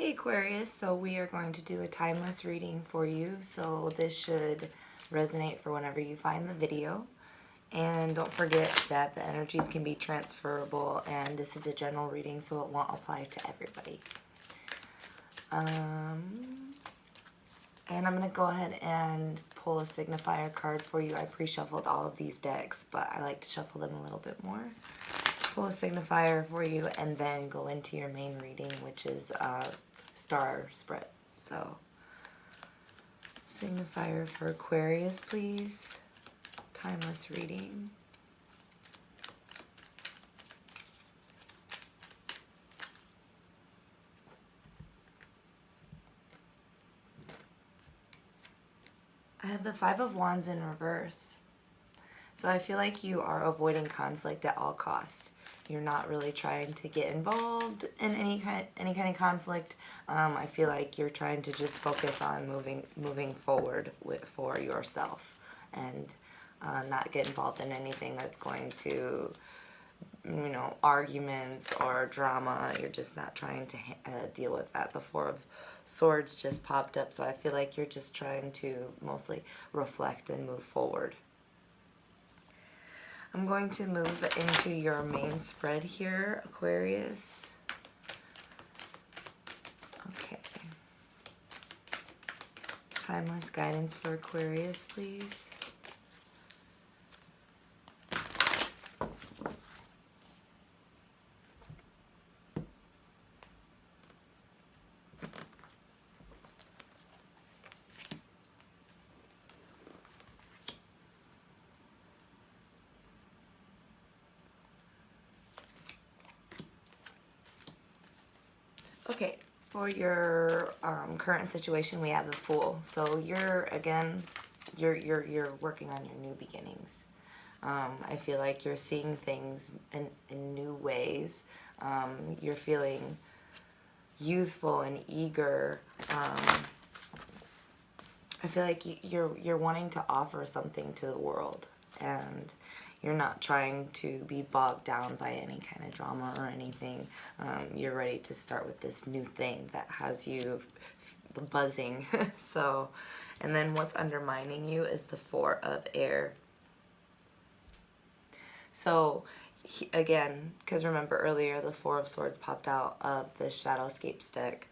Hey Aquarius, so we are going to do a timeless reading for you, so this should resonate for whenever you find the video. And don't forget that the energies can be transferable, and this is a general reading, so it won't apply to everybody. And I'm going to go ahead and pull a signifier card for you. I pre-shuffled all of these decks, but I like to shuffle them a little bit more. Pull a signifier for you and then go into your main reading, which is star spread. So signifier for Aquarius, please. Timeless reading. I have the Five of Wands in reverse. So I feel like you are avoiding conflict at all costs. You're not really trying to get involved in any kind of conflict. I feel like you're trying to just focus on moving forward for yourself, and not get involved in anything that's going to, you know, arguments or drama. You're just not trying to deal with that. The Four of Swords just popped up, so I feel like you're just trying to mostly reflect and move forward. I'm going to move into your main spread here, Aquarius. Okay. Timeless guidance for Aquarius, please. Okay, for your current situation, we have the Fool. So you're working on your new beginnings. I feel like you're seeing things in new ways. You're feeling youthful and eager. I feel like you're wanting to offer something to the world, and you're not trying to be bogged down by any kind of drama or anything. You're ready to start with this new thing that has you buzzing. So, and then what's undermining you is the Four of Air. So, again, because remember earlier the Four of Swords popped out of the Shadowscapes deck.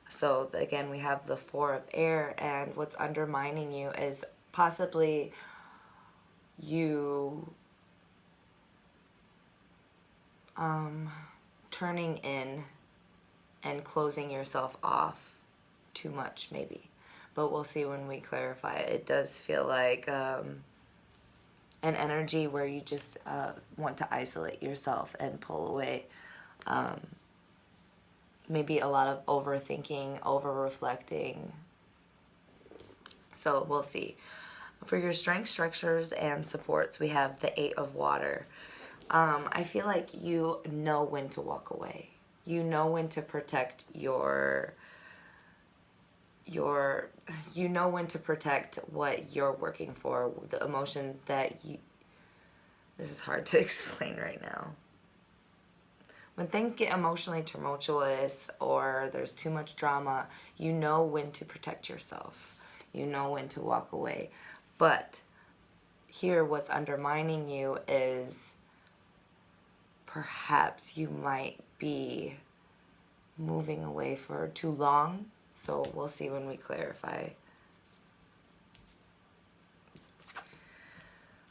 So, again, we have the Four of Air, and what's undermining you is possibly you turning in and closing yourself off too much, maybe. But we'll see when we clarify it. It does feel like an energy where you just want to isolate yourself and pull away. Maybe a lot of overthinking, over-reflecting. So we'll see. For your strength, structures, and supports, we have the Eight of Water. I feel like you know when to walk away. You know when to protect you know when to protect what you're working for, the emotions that you, this is hard to explain right now. When things get emotionally tumultuous or there's too much drama, you know when to protect yourself. You know when to walk away. But here what's undermining you is perhaps you might be moving away for too long. So we'll see when we clarify.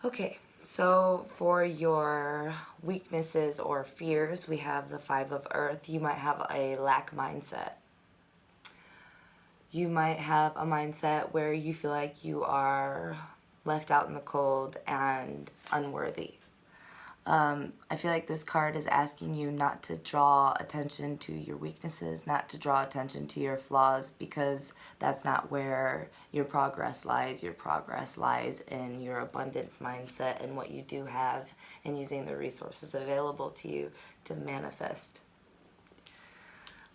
Okay, so for your weaknesses or fears, we have the Five of Earth. You might have a lack mindset. You might have a mindset where you feel like you are left out in the cold and unworthy. I feel like this card is asking you not to draw attention to your weaknesses, not to draw attention to your flaws, because that's not where your progress lies. Your progress lies in your abundance mindset and what you do have, and using the resources available to you to manifest.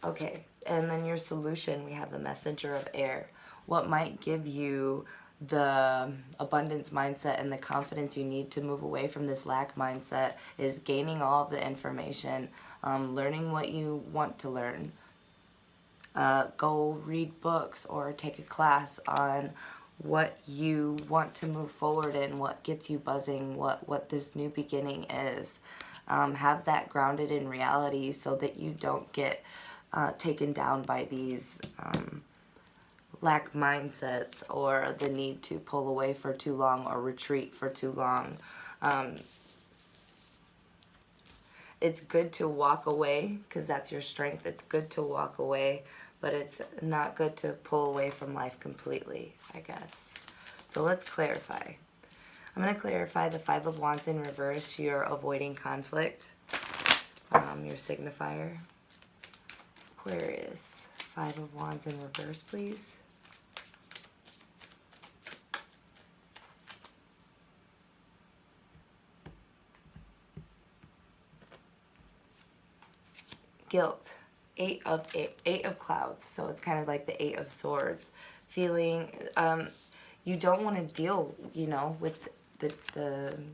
Okay, and then your solution, we have the Messenger of Air. What might give you the abundance mindset and the confidence you need to move away from this lack mindset is gaining all of the information, learning what you want to learn, Go read books or take a class on what you want to move forward in, what gets you buzzing, what this new beginning is. Have that grounded in reality so that you don't get taken down by these lack mindsets or the need to pull away for too long or retreat for too long. It's good to walk away because that's your strength. It's good to walk away, but it's not good to pull away from life completely, I guess. So let's clarify. I'm going to clarify the Five of Wands in reverse. You're avoiding conflict. Your signifier. Aquarius. Five of Wands in reverse, please. Guilt. Eight of clouds. So it's kind of like the Eight of Swords. Feeling, you don't want to deal, you know, with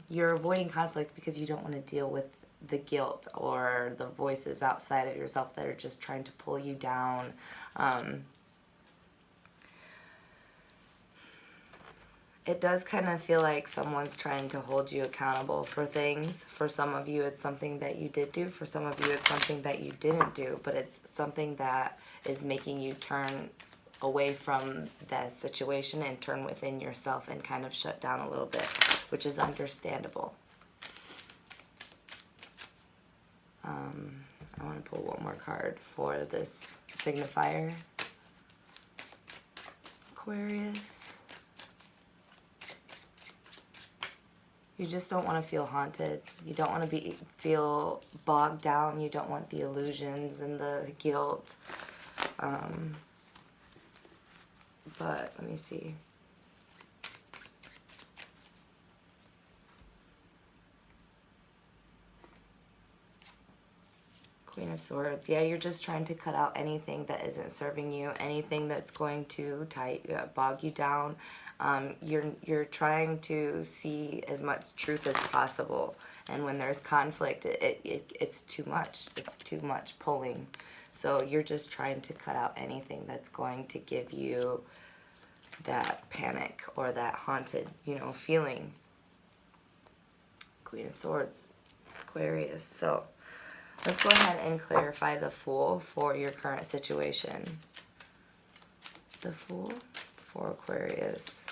you're avoiding conflict because you don't want to deal with the guilt or the voices outside of yourself that are just trying to pull you down. It does kind of feel like someone's trying to hold you accountable for things. For some of you, it's something that you did do. For some of you, it's something that you didn't do. But it's something that is making you turn away from that situation and turn within yourself and kind of shut down a little bit, which is understandable. I want to pull one more card for this signifier. Aquarius. You just don't want to feel haunted. You don't want to feel bogged down. You don't want the illusions and the guilt. But let me see. Queen of Swords. Yeah, you're just trying to cut out anything that isn't serving you, anything that's going to bog you down. You're trying to see as much truth as possible, and when there's conflict, it's too much. It's too much pulling. So you're just trying to cut out anything that's going to give you that panic or that haunted, you know, feeling. Queen of Swords, Aquarius. So let's go ahead and clarify the Fool for your current situation. The Fool for Aquarius.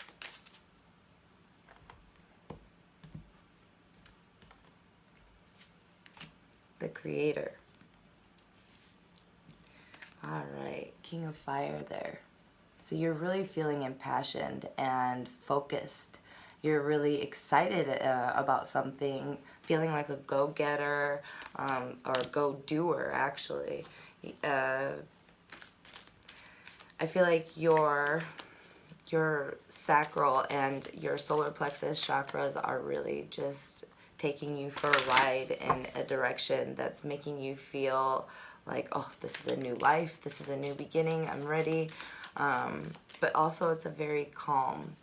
The Creator. All right, King of Fire there. So you're really feeling impassioned and focused. You're really excited about something, feeling like a go-getter or go-doer, actually. I feel like your sacral and your solar plexus chakras are really just taking you for a ride in a direction that's making you feel like, oh, this is a new life, this is a new beginning, I'm ready. But also it's a very calm,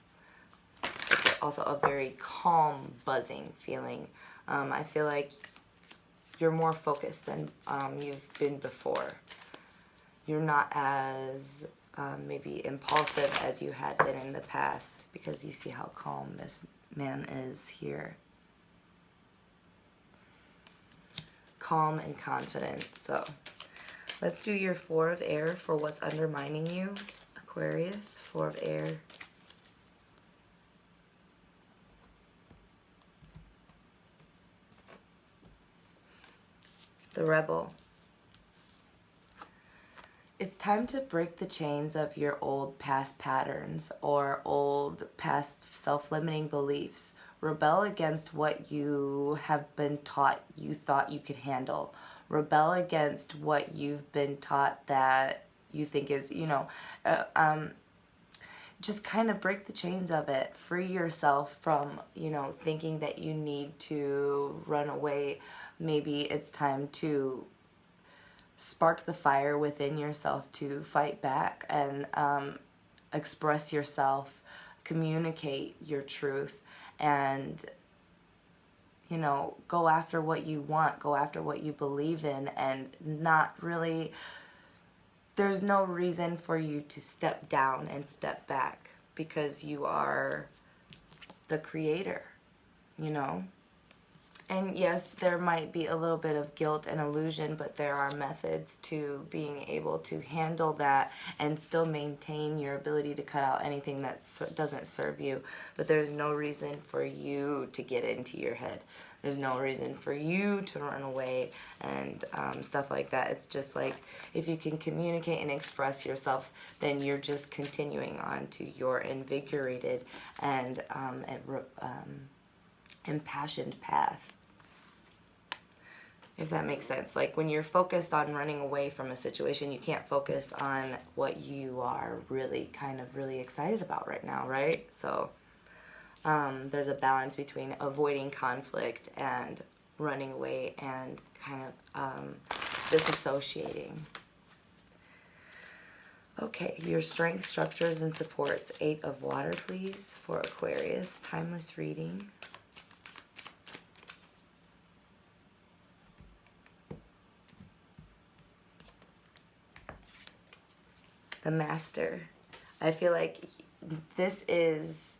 buzzing feeling. I feel like you're more focused than you've been before. You're not as maybe impulsive as you had been in the past, because you see how calm this man is here. Calm and confident. So let's do your Four of Air for what's undermining you. Aquarius, Four of Air. The Rebel. It's time to break the chains of your old past patterns or old past self-limiting beliefs. Rebel against what you have been taught you thought you could handle. Rebel against what you've been taught that you think is, you know, just kind of break the chains of it. Free yourself from, you know, thinking that you need to run away. Maybe it's time to spark the fire within yourself to fight back and express yourself, communicate your truth, and, you know, go after what you want, go after what you believe in, and not really... there's no reason for you to step down and step back because you are the creator, you know? And yes, there might be a little bit of guilt and illusion, but there are methods to being able to handle that and still maintain your ability to cut out anything that doesn't serve you. But there's no reason for you to get into your head. There's no reason for you to run away and stuff like that. It's just like, if you can communicate and express yourself, then you're just continuing on to your invigorated and impassioned path. If that makes sense. Like, when you're focused on running away from a situation, you can't focus on what you are really really excited about right now, right? So there's a balance between avoiding conflict and running away and kind of disassociating. Okay, your strength, structures, and supports. 8 of water, please, for Aquarius. Timeless reading. The Master. I feel like this is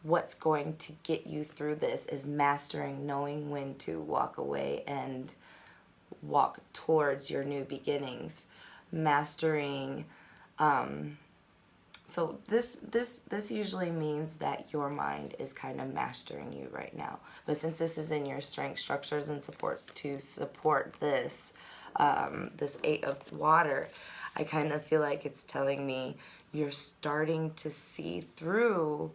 what's going to get you through this, is mastering, knowing when to walk away and walk towards your new beginnings. Mastering, so this usually means that your mind is kind of mastering you right now. But since this is in your strength, structures, and supports to support this, this 8 of water, I kind of feel like it's telling me you're starting to see through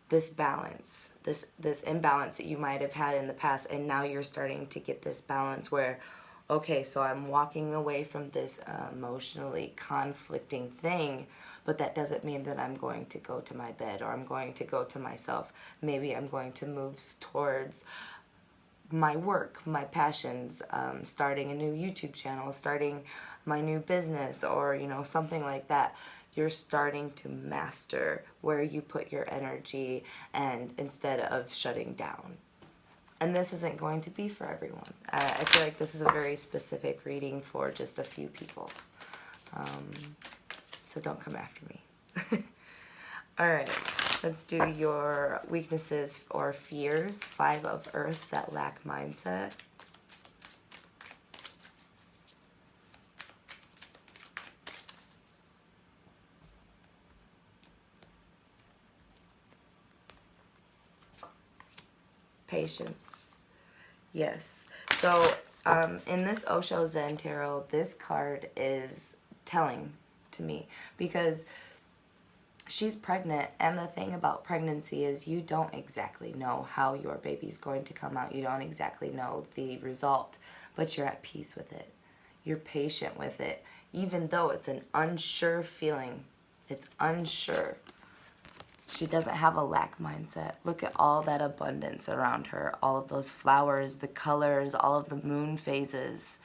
this balance, this imbalance that you might have had in the past, and now you're starting to get this balance where, okay, so I'm walking away from this emotionally conflicting thing, but that doesn't mean that I'm going to go to my bed or I'm going to go to myself. Maybe I'm going to move towards my work, my passions, starting a new YouTube channel, starting my new business, or, you know, something like that. You're starting to master where you put your energy, and instead of shutting down. And this isn't going to be for everyone. I feel like this is a very specific reading for just a few people. So don't come after me. All right, let's do your weaknesses or fears. 5 of earth, that lack mindset. Patience. Yes. So in this Osho Zen Tarot, this card is telling to me because she's pregnant, and the thing about pregnancy is you don't exactly know how your baby's going to come out. You don't exactly know the result, but you're at peace with it. You're patient with it, even though it's an unsure feeling. It's unsure. She doesn't have a lack mindset. Look at all that abundance around her, all of those flowers, the colors, all of the moon phases.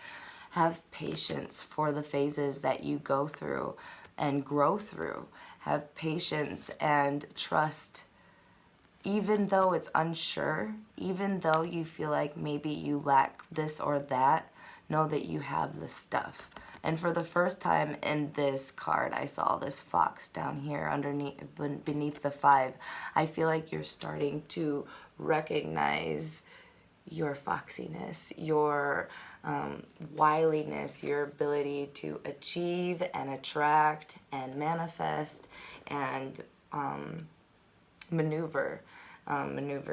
Have patience for the phases that you go through and grow through. Have patience and trust. Even though it's unsure, even though you feel like maybe you lack this or that, know that you have the stuff. And for the first time in this card, I saw this fox down here beneath the 5. I feel like you're starting to recognize your foxiness, your wiliness, your ability to achieve and attract and manifest and maneuver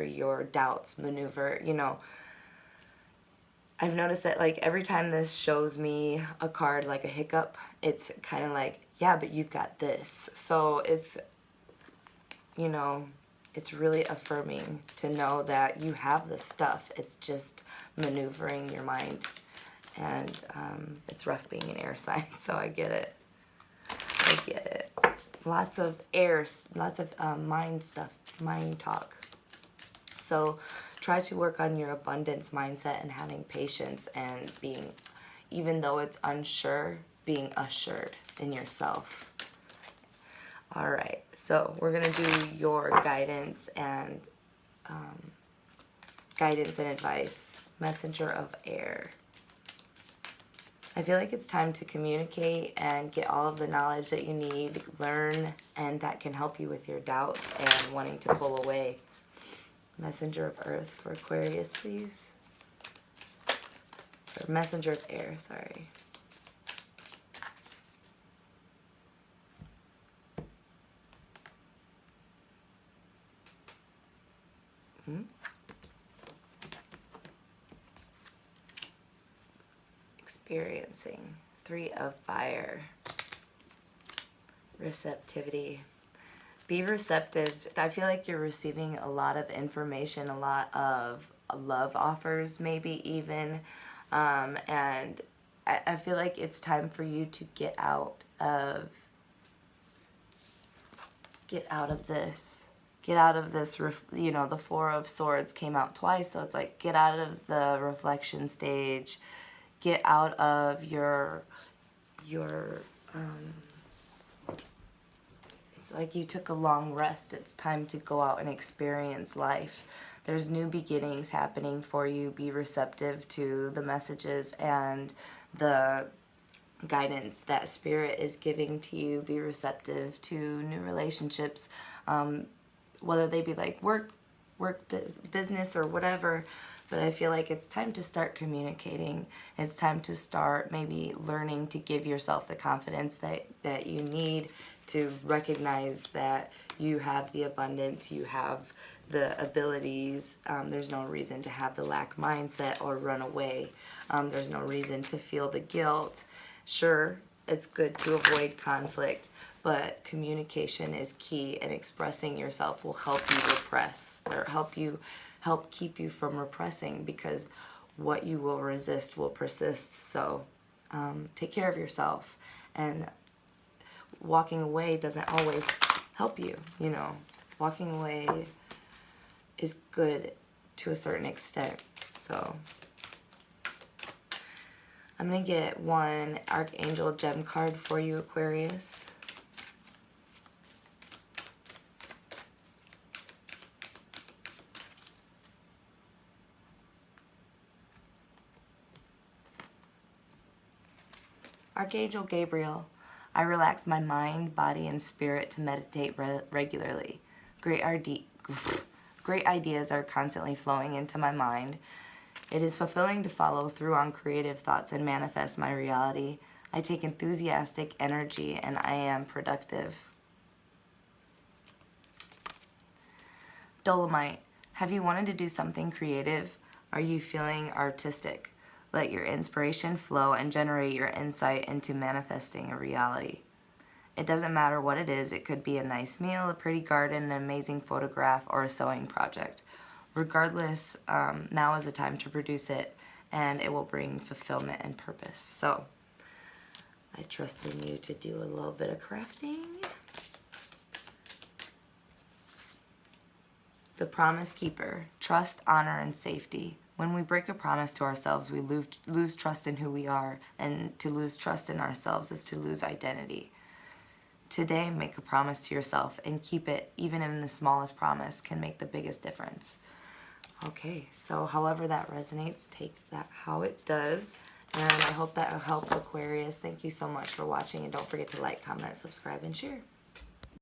your doubts, you know. I've noticed that, like, every time this shows me a card like a hiccup, it's kind of like, yeah, but you've got this. So it's, you know, it's really affirming to know that you have the stuff. It's just maneuvering your mind. And it's rough being an air sign, so I get it. I get it. Lots of air, lots of mind stuff, mind talk. So try to work on your abundance mindset and having patience and being, even though it's unsure, being assured in yourself. All right, so we're going to do your guidance and advice. Messenger of air. I feel like it's time to communicate and get all of the knowledge that you need, learn, and that can help you with your doubts and wanting to pull away. Messenger of Earth for Aquarius, please. Or Messenger of Air, sorry. Experiencing. 3 of Fire. Receptivity. Be receptive. I feel like you're receiving a lot of information, a lot of love offers, maybe even. And I feel like it's time for you to get out of this. Get out of this, you know, the 4 of Swords came out twice, so it's like get out of the reflection stage. Get out of your it's like you took a long rest. It's time to go out and experience life. There's new beginnings happening for you. Be receptive to the messages and the guidance that Spirit is giving to you. Be receptive to new relationships, whether they be like work, business, or whatever. But I feel like it's time to start communicating. It's time to start maybe learning to give yourself the confidence that you need to recognize that you have the abundance, you have the abilities. There's no reason to have the lack mindset or run away. There's no reason to feel the guilt. Sure, it's good to avoid conflict, but communication is key, and expressing yourself will help you repress, or help keep you from repressing, because what you will resist will persist. So take care of yourself, and walking away doesn't always help you, you know. Walking away is good to a certain extent. So I'm going to get one Archangel Gem card for you, Aquarius. Archangel Gabriel, I relax my mind, body, and spirit to meditate regularly. Great ideas are constantly flowing into my mind. It is fulfilling to follow through on creative thoughts and manifest my reality. I take enthusiastic energy and I am productive. Dolomite, have you wanted to do something creative? Are you feeling artistic? Let your inspiration flow and generate your insight into manifesting a reality. It doesn't matter what it is. It could be a nice meal, a pretty garden, an amazing photograph, or a sewing project. Regardless, now is the time to produce it, and it will bring fulfillment and purpose. So I trust in you to do a little bit of crafting. The Promise Keeper, trust, honor, and safety. When we break a promise to ourselves, we lose trust in who we are, and to lose trust in ourselves is to lose identity. Today, make a promise to yourself and keep it. Even in the smallest promise can make the biggest difference. Okay, so however that resonates, take that how it does. And I hope that helps, Aquarius. Thank you so much for watching, and don't forget to like, comment, subscribe, and share.